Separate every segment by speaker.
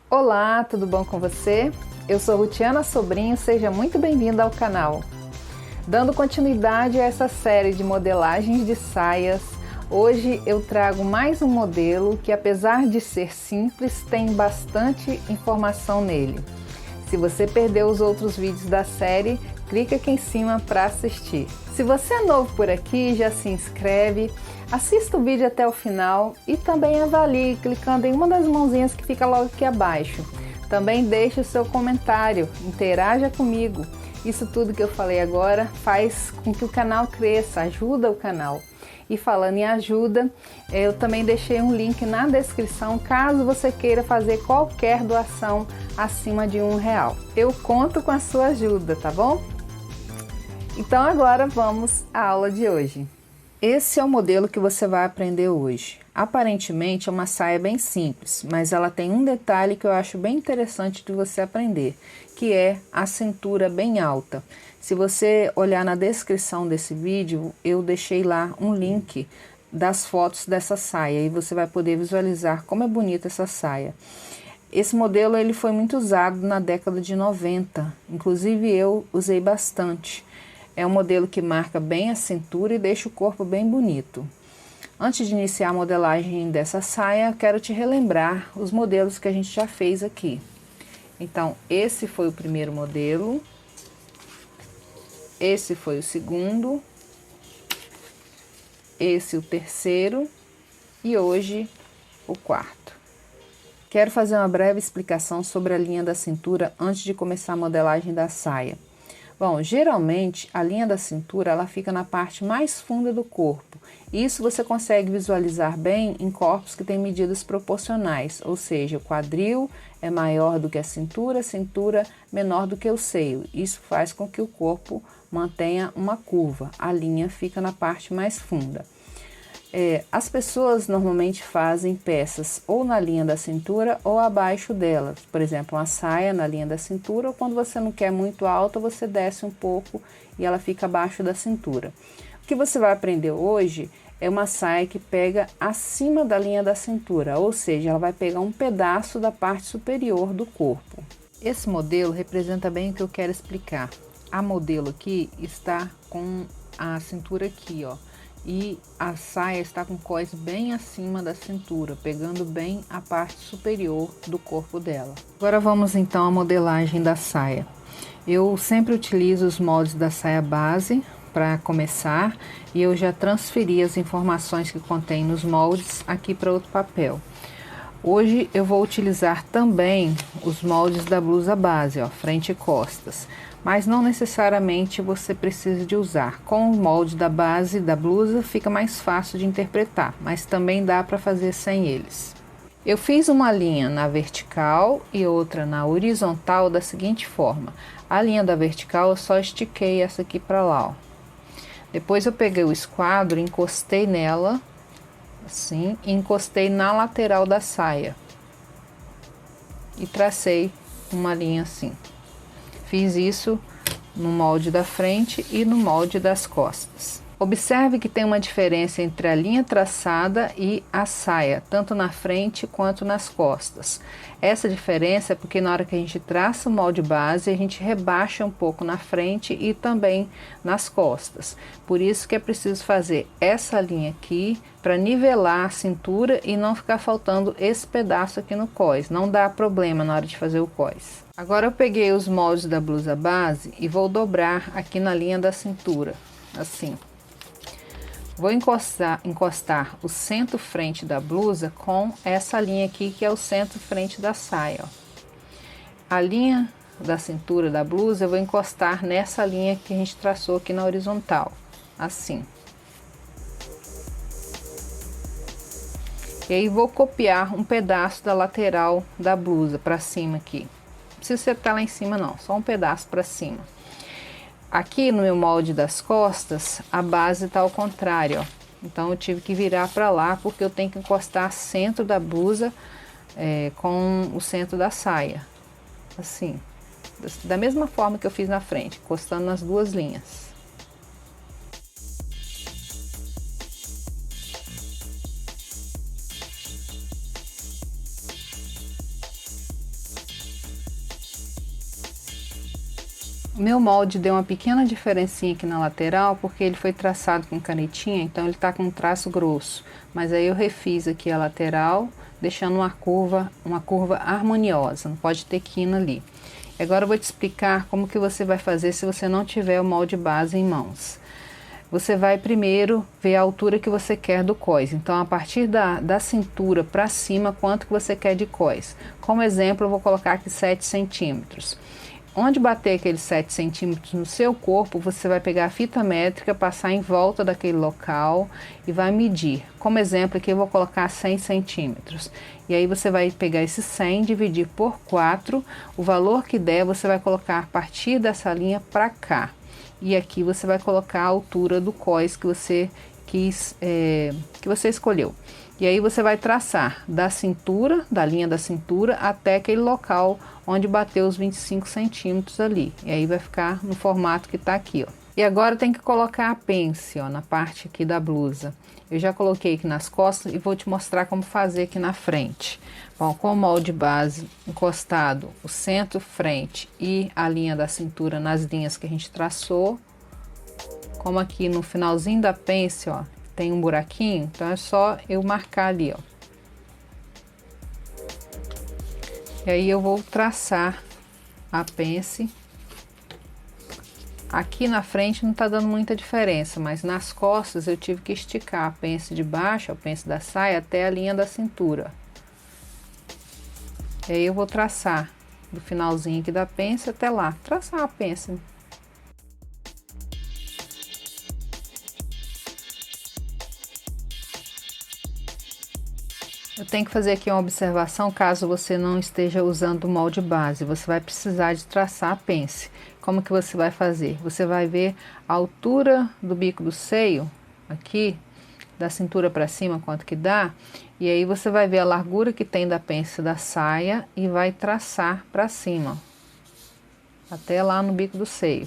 Speaker 1: Olá, tudo bom com você? Eu sou Rutiana Sobrinho, seja muito bem-vinda ao canal. Dando continuidade a essa série de modelagens de saias, hoje eu trago mais um modelo que, apesar de ser simples, tem bastante informação nele. Se você perdeu os outros vídeos da série, clica aqui em cima para assistir. Se você é novo por aqui, já se inscreve, assista o vídeo até o final e também avalie clicando em uma das mãozinhas que fica logo aqui abaixo. Também deixe o seu comentário, interaja comigo. Isso tudo que eu falei agora faz com que o canal cresça, ajuda o canal. E falando em ajuda, eu também deixei um link na descrição caso você queira fazer qualquer doação acima de R$1. Eu conto com a sua ajuda, tá bom? Então agora vamos à aula de hoje. Esse é o modelo que você vai aprender hoje. Aparentemente é uma saia bem simples, mas ela tem um detalhe que eu acho bem interessante de você aprender, que é a cintura bem alta. Se você olhar na descrição desse vídeo, eu deixei lá um link das fotos dessa saia e você vai poder visualizar como é bonita essa saia. Esse modelo ele foi muito usado na década de 90, inclusive eu usei bastante. É um modelo que marca bem a cintura e deixa o corpo bem bonito. Antes de iniciar a modelagem dessa saia, quero te relembrar os modelos que a gente já fez aqui. Então, esse foi o primeiro modelo, esse foi o segundo, esse o terceiro e hoje o quarto. Quero fazer uma breve explicação sobre a linha da cintura antes de começar a modelagem da saia. Bom, geralmente a linha da cintura ela fica na parte mais funda do corpo. Isso você consegue visualizar bem em corpos que têm medidas proporcionais, ou seja, o quadril é maior do que a cintura menor do que o seio. Isso faz com que o corpo mantenha uma curva, a linha fica na parte mais funda. As pessoas normalmente fazem peças ou na linha da cintura ou abaixo dela. Por exemplo, uma saia na linha da cintura, ou quando você não quer muito alta, você desce um pouco e ela fica abaixo da cintura. O que você vai aprender hoje é uma saia que pega acima da linha da cintura, ou seja, ela vai pegar um pedaço da parte superior do corpo. Esse modelo representa bem o que eu quero explicar. A modelo aqui está com a cintura aqui, ó. E a saia está com o cós bem acima da cintura, pegando bem a parte superior do corpo dela. Agora vamos então à modelagem da saia. Eu sempre utilizo os moldes da saia base para começar e eu já transferi as informações que contém nos moldes aqui para outro papel. Hoje eu vou utilizar também os moldes da blusa base, ó, frente e costas. Mas não necessariamente você precisa de usar. Com o molde da base da blusa fica mais fácil de interpretar, mas também dá para fazer sem eles. Eu fiz uma linha na vertical e outra na horizontal da seguinte forma. A linha da vertical eu só estiquei essa aqui para lá, ó. Depois eu peguei o esquadro, encostei nela, assim, e encostei na lateral da saia. E tracei uma linha assim. Fiz isso no molde da frente e no molde das costas. Observe que tem uma diferença entre a linha traçada e a saia, tanto na frente quanto nas costas. Essa diferença é porque na hora que a gente traça o molde base, a gente rebaixa um pouco na frente e também nas costas. Por isso que é preciso fazer essa linha aqui para nivelar a cintura e não ficar faltando esse pedaço aqui no cós. Não dá problema na hora de fazer o cós. Agora eu peguei os moldes da blusa base e vou dobrar aqui na linha da cintura, assim. Vou encostar o centro-frente da blusa com essa linha aqui, que é o centro-frente da saia, ó. A linha da cintura da blusa eu vou encostar nessa linha que a gente traçou aqui na horizontal, assim. E aí vou copiar um pedaço da lateral da blusa para cima aqui. Não precisa acertar lá em cima não, só um pedaço para cima. Aqui no meu molde das costas, a base tá ao contrário, ó. Então eu tive que virar para lá porque eu tenho que encostar o centro da blusa com o centro da saia. Assim, da mesma forma que eu fiz na frente, encostando nas duas linhas. O meu molde deu uma pequena diferencinha aqui na lateral, porque ele foi traçado com canetinha, então ele tá com um traço grosso. Mas aí eu refiz aqui a lateral, deixando uma curva harmoniosa, não pode ter quina ali. Agora eu vou te explicar como que você vai fazer se você não tiver o molde base em mãos. Você vai primeiro ver a altura que você quer do cós. Então, a partir da cintura para cima, quanto que você quer de cós. Como exemplo, eu vou colocar aqui 7 centímetros. Onde bater aqueles 7 centímetros no seu corpo, você vai pegar a fita métrica, passar em volta daquele local e vai medir. Como exemplo, aqui eu vou colocar 100 centímetros. E aí você vai pegar esse 100, dividir por 4, o valor que der você vai colocar a partir dessa linha para cá. E aqui você vai colocar a altura do cós que você que você escolheu. E aí você vai traçar da cintura, da linha da cintura, até aquele local onde bateu os 25 centímetros ali. E aí vai ficar no formato que tá aqui, ó. E agora tem que colocar a pence, ó, na parte aqui da blusa. Eu já coloquei aqui nas costas e vou te mostrar como fazer aqui na frente. Bom, com o molde base encostado, o centro, frente e a linha da cintura nas linhas que a gente traçou. Como aqui no finalzinho da pence, ó, tem um buraquinho, então é só eu marcar ali, ó. E aí eu vou traçar a pence. Aqui na frente não tá dando muita diferença, mas nas costas eu tive que esticar a pence de baixo, a pence da saia, até a linha da cintura. E aí eu vou traçar do finalzinho aqui da pence até lá, traçar a pence. Eu tenho que fazer aqui uma observação, caso você não esteja usando o molde base, você vai precisar de traçar a pence. Como que você vai fazer? Você vai ver a altura do bico do seio, aqui, da cintura para cima, quanto que dá, e aí você vai ver a largura que tem da pence da saia e vai traçar para cima, até lá no bico do seio.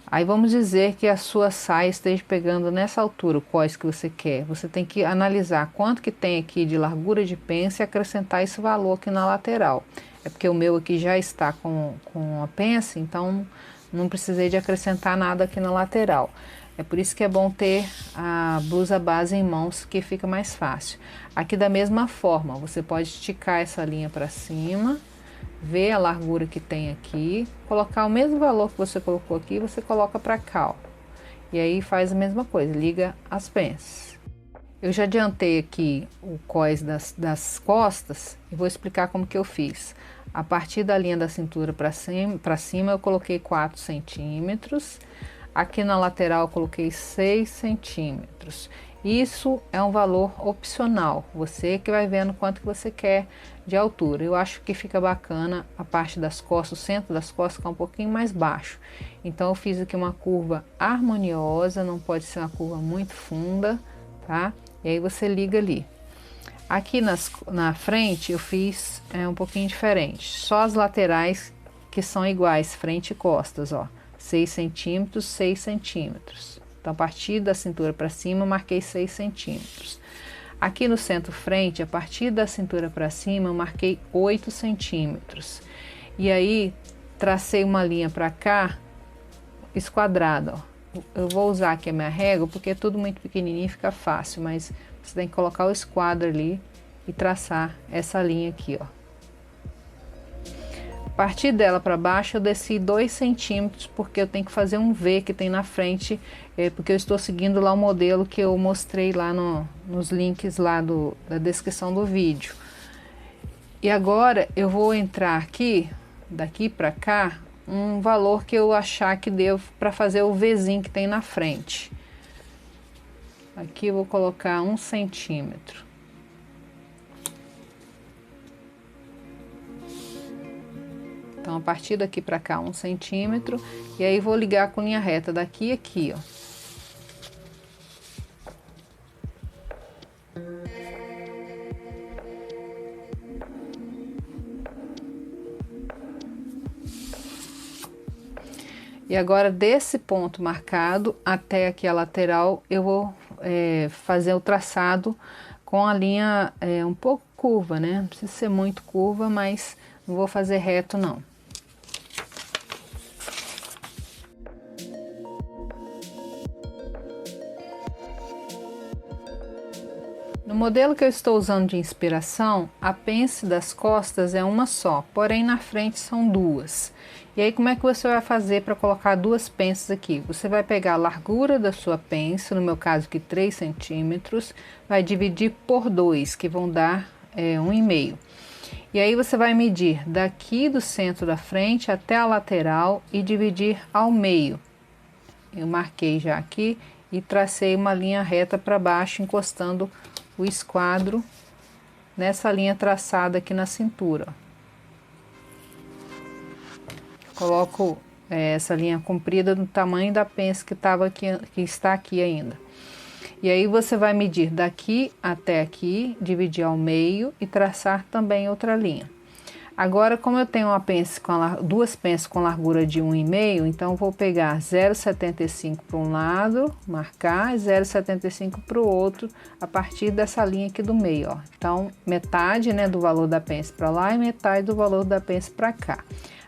Speaker 1: Aí vamos dizer que a sua saia esteja pegando nessa altura, o cós que você quer. Você tem que analisar quanto que tem aqui de largura de pence e acrescentar esse valor aqui na lateral. É porque o meu aqui já está com a pence, então não precisei de acrescentar nada aqui na lateral. É por isso que é bom ter a blusa base em mãos, que fica mais fácil. Aqui da mesma forma, você pode esticar essa linha para cima, ver a largura que tem aqui, colocar o mesmo valor que você colocou aqui, você coloca para cá, ó. E aí faz a mesma coisa, liga as pences. Eu já adiantei aqui o cós das costas e vou explicar como que eu fiz. A partir da linha da cintura para cima eu coloquei 4 centímetros. Aqui na lateral eu coloquei 6 centímetros. Isso é um valor opcional, você que vai vendo quanto que você quer de altura. Eu acho que fica bacana a parte das costas, o centro das costas fica um pouquinho mais baixo. Então eu fiz aqui uma curva harmoniosa, não pode ser uma curva muito funda, tá? E aí você liga ali. Aqui na frente eu fiz um pouquinho diferente, só as laterais que são iguais, frente e costas, ó. 6 centímetros, 6 centímetros. Então, a partir da cintura para cima, eu marquei 6 centímetros. Aqui no centro-frente, a partir da cintura para cima, eu marquei 8 centímetros. E aí, tracei uma linha para cá, esquadrada, ó. Eu vou usar aqui a minha régua, porque é tudo muito pequenininho, fica fácil, mas você tem que colocar o esquadro ali e traçar essa linha aqui, ó. A partir dela para baixo eu desci 2 centímetros, porque eu tenho que fazer um V que tem na frente, porque eu estou seguindo lá o modelo que eu mostrei lá nos links lá da descrição do vídeo. E agora eu vou entrar aqui, daqui para cá, um valor que eu achar que devo para fazer o Vzinho que tem na frente. Aqui eu vou colocar 1 centímetro. Então, a partir daqui para cá, 1 centímetro. E aí, vou ligar com linha reta daqui e aqui, ó. E agora, desse ponto marcado até aqui a lateral, eu vou fazer o traçado com a linha um pouco curva, né? Não precisa ser muito curva, mas não vou fazer reto, não. No modelo que eu estou usando de inspiração, a pence das costas é uma só, porém na frente são duas. E aí como é que você vai fazer para colocar duas pences aqui? Você vai pegar a largura da sua pence, no meu caso aqui 3 centímetros, vai dividir por 2, que vão dar 1,5. E aí você vai medir daqui do centro da frente até a lateral e dividir ao meio. Eu marquei já aqui e tracei uma linha reta para baixo, encostando o esquadro nessa linha traçada aqui na cintura. Coloco essa linha comprida no tamanho da pence que está aqui ainda. E aí você vai medir daqui até aqui, dividir ao meio e traçar também outra linha. Agora, como eu tenho duas pences com largura de 1,5, então vou pegar 0,75 para um lado, marcar, e 0,75 para o outro, a partir dessa linha aqui do meio, ó. Então, metade, né, do valor da pence para lá e metade do valor da pence para cá.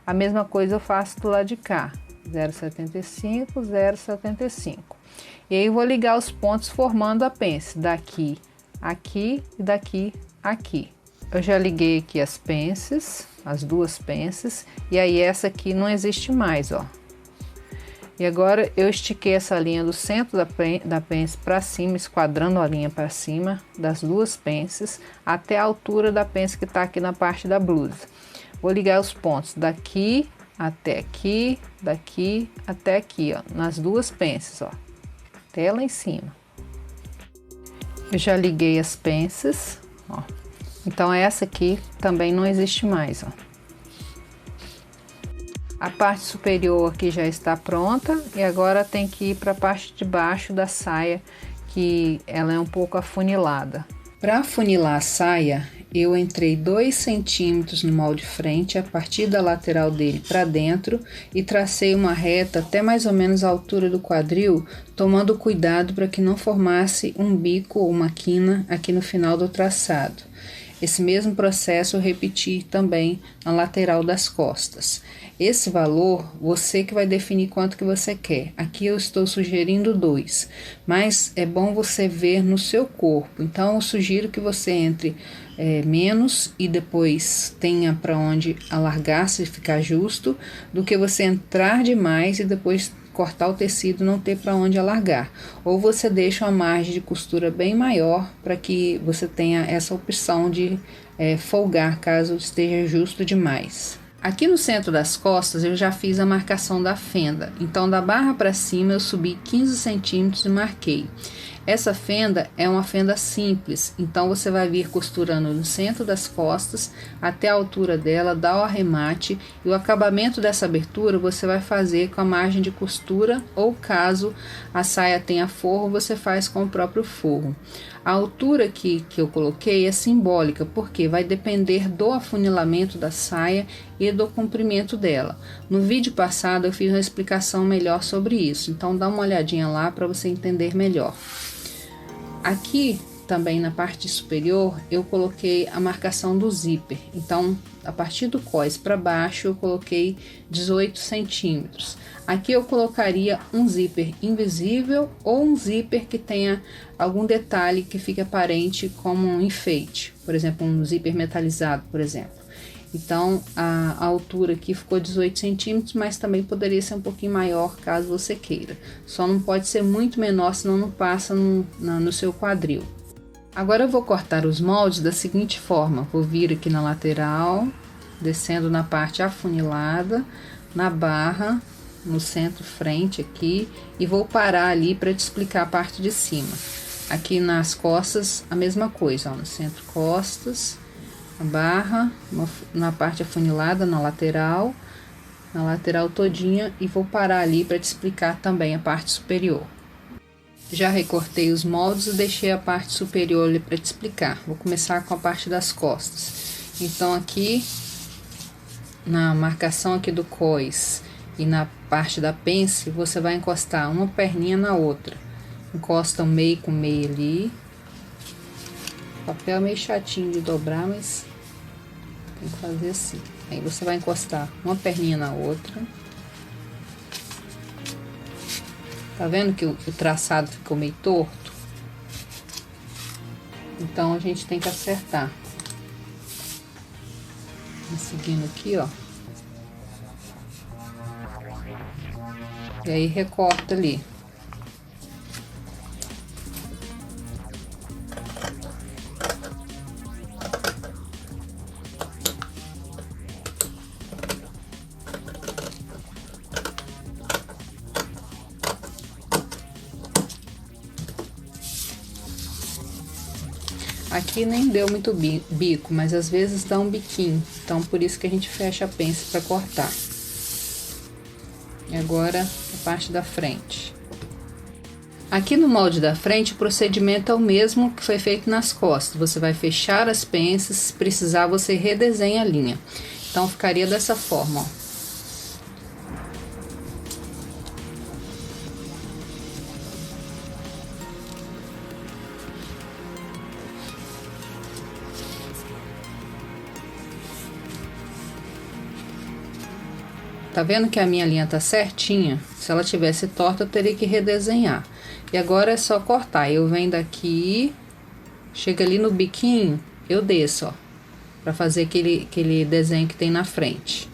Speaker 1: A mesma coisa eu faço do lado de cá, 0,75, 0,75. E aí vou ligar os pontos formando a pence, daqui, aqui e daqui, aqui. Eu já liguei aqui as pences, as duas pences, e aí essa aqui não existe mais, ó. E agora eu estiquei essa linha do centro da pence para cima, esquadrando a linha para cima das duas pences, até a altura da pence que está aqui na parte da blusa. Vou ligar os pontos daqui até aqui, daqui até aqui, ó, nas duas pences, ó, até lá em cima. Eu já liguei as pences, ó. Então essa aqui também não existe mais, ó. A parte superior aqui já está pronta e agora tem que ir para a parte de baixo da saia, que ela é um pouco afunilada. Para afunilar a saia, eu entrei 2 centímetros no molde frente, a partir da lateral dele para dentro, e tracei uma reta até mais ou menos a altura do quadril, tomando cuidado para que não formasse um bico ou uma quina aqui no final do traçado. Esse mesmo processo eu repeti também na lateral das costas. Esse valor, você que vai definir quanto que você quer. Aqui eu estou sugerindo 2, mas é bom você ver no seu corpo. Então eu sugiro que você entre menos e depois tenha para onde alargar se ficar justo, do que você entrar demais e depois cortar o tecido e não ter para onde alargar. Ou você deixa uma margem de costura bem maior para que você tenha essa opção de folgar caso esteja justo demais. Aqui no centro das costas eu já fiz a marcação da fenda, então da barra para cima eu subi 15 centímetros e marquei. Essa fenda é uma fenda simples, então você vai vir costurando no centro das costas até a altura dela, dar o arremate, e o acabamento dessa abertura você vai fazer com a margem de costura, ou caso a saia tenha forro, você faz com o próprio forro. A altura aqui que eu coloquei é simbólica, porque vai depender do afunilamento da saia e do comprimento dela. No vídeo passado eu fiz uma explicação melhor sobre isso, então dá uma olhadinha lá para você entender melhor. Aqui também na parte superior eu coloquei a marcação do zíper, então a partir do cós para baixo eu coloquei 18 centímetros. Aqui eu colocaria um zíper invisível ou um zíper que tenha algum detalhe que fique aparente como um enfeite, por exemplo um zíper metalizado, por exemplo. Então a altura aqui ficou 18 centímetros, mas também poderia ser um pouquinho maior caso você queira. Só não pode ser muito menor, senão não passa no seu quadril. Agora eu vou cortar os moldes da seguinte forma: vou vir aqui na lateral, descendo na parte afunilada, na barra, no centro frente aqui, e vou parar ali para te explicar a parte de cima. Aqui nas costas a mesma coisa, ó, no centro costas, a barra, na parte afunilada, na lateral todinha, e vou parar ali para te explicar também a parte superior. Já recortei os moldes e deixei a parte superior ali para te explicar. Vou começar com a parte das costas. Então aqui na marcação aqui do cós e na parte da pence, você vai encostar uma perninha na outra. Encosta o meio com meio ali. O papel é meio chatinho de dobrar, mas tem que fazer assim. Aí você vai encostar uma perninha na outra. Tá vendo que o traçado ficou meio torto? Então a gente tem que acertar. Seguindo aqui, ó. E aí recorta ali. Aqui nem deu muito bico, mas às vezes dá um biquinho, então por isso que a gente fecha a pence para cortar. E agora a parte da frente. Aqui no molde da frente o procedimento é o mesmo que foi feito nas costas. Você vai fechar as pences, se precisar você redesenha a linha. Então ficaria dessa forma, ó. Tá vendo que a minha linha tá certinha? Se ela tivesse torta, eu teria que redesenhar. E agora é só cortar. Eu venho daqui, chega ali no biquinho, eu desço, ó, pra fazer aquele desenho que tem na frente.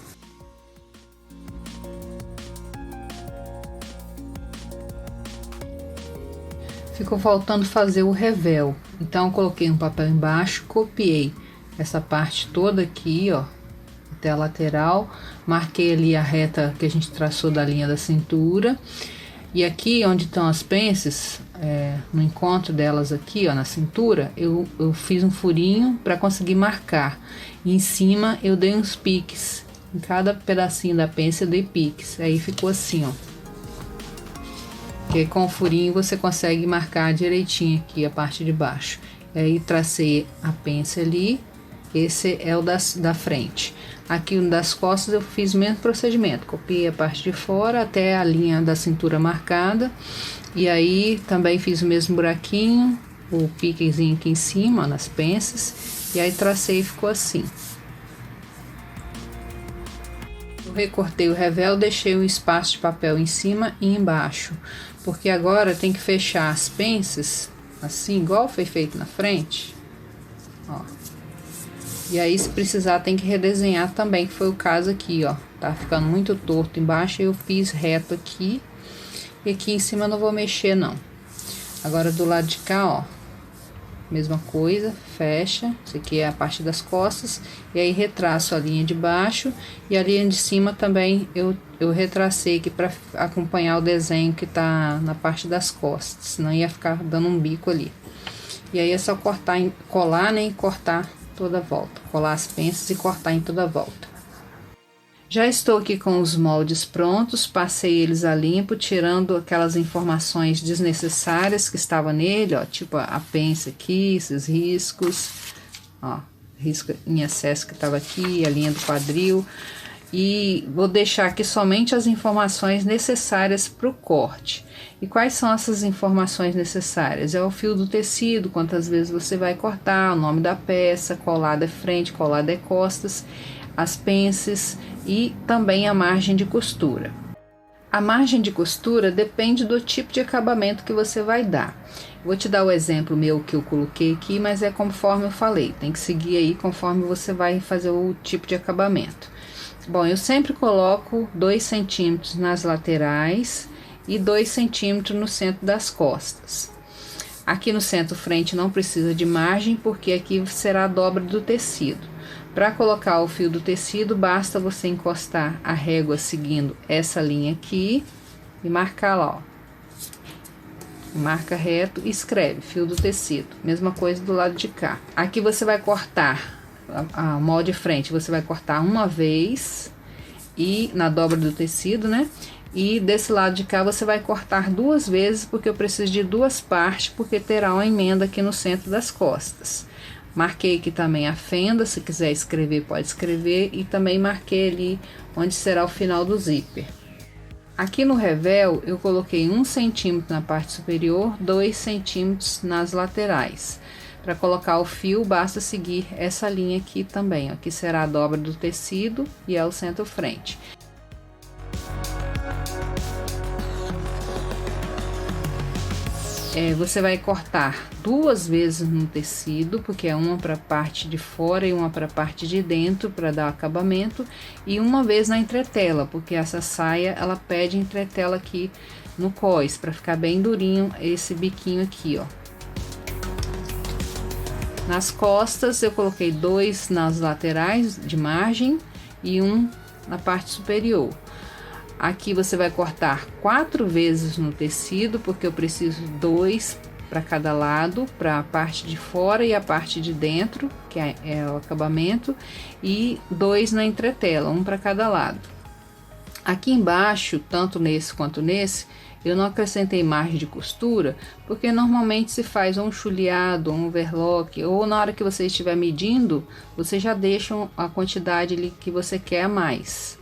Speaker 1: Ficou faltando fazer o revel. Então, eu coloquei um papel embaixo, copiei essa parte toda aqui, ó, até a lateral, marquei ali a reta que a gente traçou da linha da cintura, e aqui onde estão as pences, no encontro delas aqui, ó, na cintura, eu fiz um furinho para conseguir marcar, e em cima eu dei uns piques, em cada pedacinho da pence eu dei piques, aí ficou assim, ó, que com o furinho você consegue marcar direitinho aqui a parte de baixo. E aí tracei a pence ali. Esse é o da frente. Aqui no das costas eu fiz o mesmo procedimento, copiei a parte de fora até a linha da cintura marcada, e aí também fiz o mesmo buraquinho, o piquezinho aqui em cima, ó, nas pences, e aí tracei e ficou assim. Eu recortei o revel, deixei um espaço de papel em cima e embaixo, porque agora tem que fechar as pences, assim, igual foi feito na frente, ó. E aí, se precisar, tem que redesenhar também, que foi o caso aqui, ó. Tá ficando muito torto embaixo, eu fiz reto aqui. E aqui em cima eu não vou mexer, não. Agora, do lado de cá, ó. Mesma coisa, fecha. Isso aqui é a parte das costas. E aí, retraço a linha de baixo. E a linha de cima também eu retracei aqui pra acompanhar o desenho que tá na parte das costas. Senão ia ficar dando um bico ali. E aí, é só cortar, colar, né? E cortar toda a volta, colar as pences e cortar em toda a volta. Já estou aqui com os moldes prontos, passei eles a limpo, tirando aquelas informações desnecessárias que estavam nele, ó, tipo a pence aqui, esses riscos, ó, risco em excesso que estava aqui, a linha do quadril, e vou deixar aqui somente as informações necessárias para o corte. E quais são essas informações necessárias? É o fio do tecido, quantas vezes você vai cortar, o nome da peça, colada é frente, colada é costas, as pences e também a margem de costura. A margem de costura depende do tipo de acabamento que você vai dar. Vou te dar o exemplo meu que eu coloquei aqui, mas é conforme eu falei, tem que seguir aí conforme você vai fazer o tipo de acabamento. Bom, eu sempre coloco 2 centímetros nas laterais e 2 centímetros no centro das costas. Aqui no centro frente não precisa de margem, porque aqui será a dobra do tecido. Para colocar o fio do tecido, basta você encostar a régua seguindo essa linha aqui e marcar lá, ó. Marca reto e escreve fio do tecido. Mesma coisa do lado de cá. Aqui você vai cortar a molde frente, você vai cortar uma vez e na dobra do tecido, né? E desse lado de cá você vai cortar 2 vezes, porque eu preciso de 2 partes, porque terá uma emenda aqui no centro das costas. Marquei aqui também a fenda, se quiser escrever pode escrever, e também marquei ali onde será o final do zíper. Aqui no revel eu coloquei 1 centímetro na parte superior, 2 centímetros nas laterais. Para colocar o fio, basta seguir essa linha aqui também, ó, que será a dobra do tecido e é o centro frente. Você vai cortar 2 vezes no tecido, porque é uma para a parte de fora e uma para a parte de dentro, para dar acabamento, e uma vez na entretela, porque essa saia ela pede entretela aqui no cós, para ficar bem durinho esse biquinho aqui, ó. Nas costas eu coloquei 2 nas laterais de margem e 1 na parte superior. Aqui você vai cortar 4 vezes no tecido, porque eu preciso 2 para cada lado, para a parte de fora e a parte de dentro, que é o acabamento, e 2 na entretela, 1 para cada lado. Aqui embaixo, tanto nesse quanto nesse, eu não acrescentei margem de costura, porque normalmente se faz um chuleado, um overlock, ou na hora que você estiver medindo, você já deixa a quantidade ali que você quer a mais.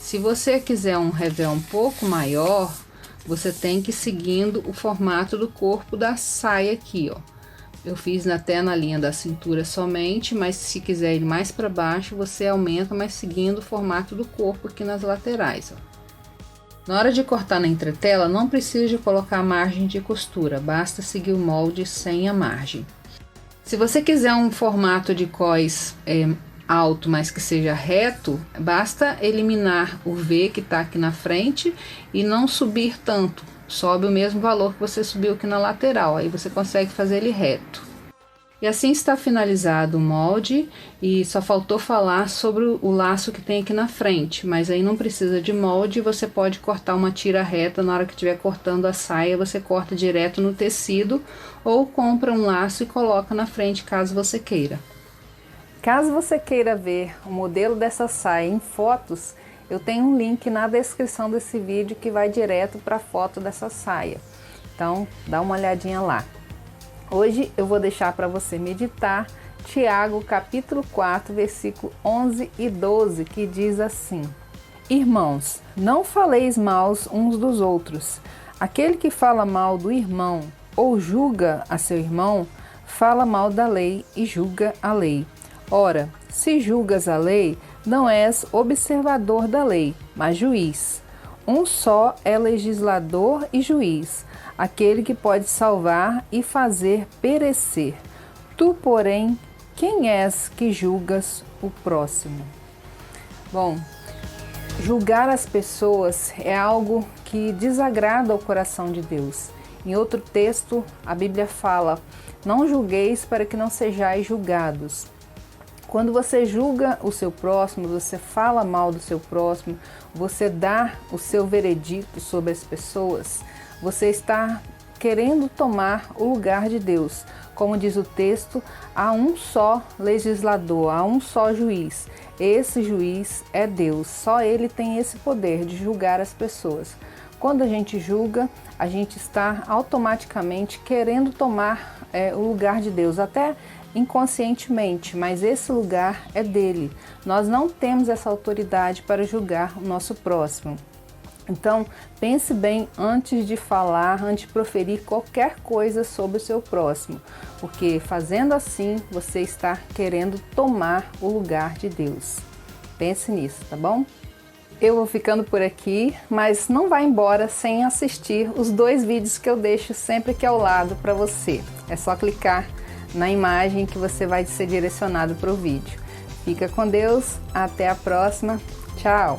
Speaker 1: Se você quiser um revel um pouco maior, você tem que ir seguindo o formato do corpo da saia aqui, ó. Eu fiz até na linha da cintura somente, mas se quiser ir mais para baixo, você aumenta, mas seguindo o formato do corpo aqui nas laterais, ó. Na hora de cortar na entretela, não precisa de colocar margem de costura, basta seguir o molde sem a margem. Se você quiser um formato de cós alto, mas que seja reto, basta eliminar o V que está aqui na frente e não subir tanto, sobe o mesmo valor que você subiu aqui na lateral, aí você consegue fazer ele reto. E assim está finalizado o molde, e só faltou falar sobre o laço que tem aqui na frente, mas aí não precisa de molde, você pode cortar uma tira reta na hora que estiver cortando a saia, você corta direto no tecido ou compra um laço e coloca na frente caso você queira. Caso você queira ver o modelo dessa saia em fotos, eu tenho um link na descrição desse vídeo que vai direto para a foto dessa saia. Então, dá uma olhadinha lá. Hoje eu vou deixar para você meditar Tiago capítulo 4, versículo 11 e 12, que diz assim: Irmãos, não faleis mal uns dos outros. Aquele que fala mal do irmão ou julga a seu irmão, fala mal da lei e julga a lei. Ora, se julgas a lei, não és observador da lei, mas juiz. Um só é legislador e juiz, aquele que pode salvar e fazer perecer. Tu, porém, quem és que julgas o próximo? Bom, julgar as pessoas é algo que desagrada ao coração de Deus. Em outro texto, a Bíblia fala: não julgueis para que não sejais julgados. Quando você julga o seu próximo, você fala mal do seu próximo, você dá o seu veredito sobre as pessoas, você está querendo tomar o lugar de Deus. Como diz o texto, há um só legislador, há um só juiz. Esse juiz é Deus, só Ele tem esse poder de julgar as pessoas. Quando a gente julga, a gente está automaticamente querendo tomar o lugar de Deus, até inconscientemente, mas esse lugar é dele. Nós não temos essa autoridade para julgar o nosso próximo. Então, pense bem antes de falar, antes de proferir qualquer coisa sobre o seu próximo, porque fazendo assim, você está querendo tomar o lugar de Deus. Pense nisso, tá bom? Eu vou ficando por aqui, mas não vá embora sem assistir os 2 vídeos que eu deixo sempre aqui ao lado para você. É só clicar na imagem que você vai ser direcionado para o vídeo. Fica com Deus, até a próxima, tchau!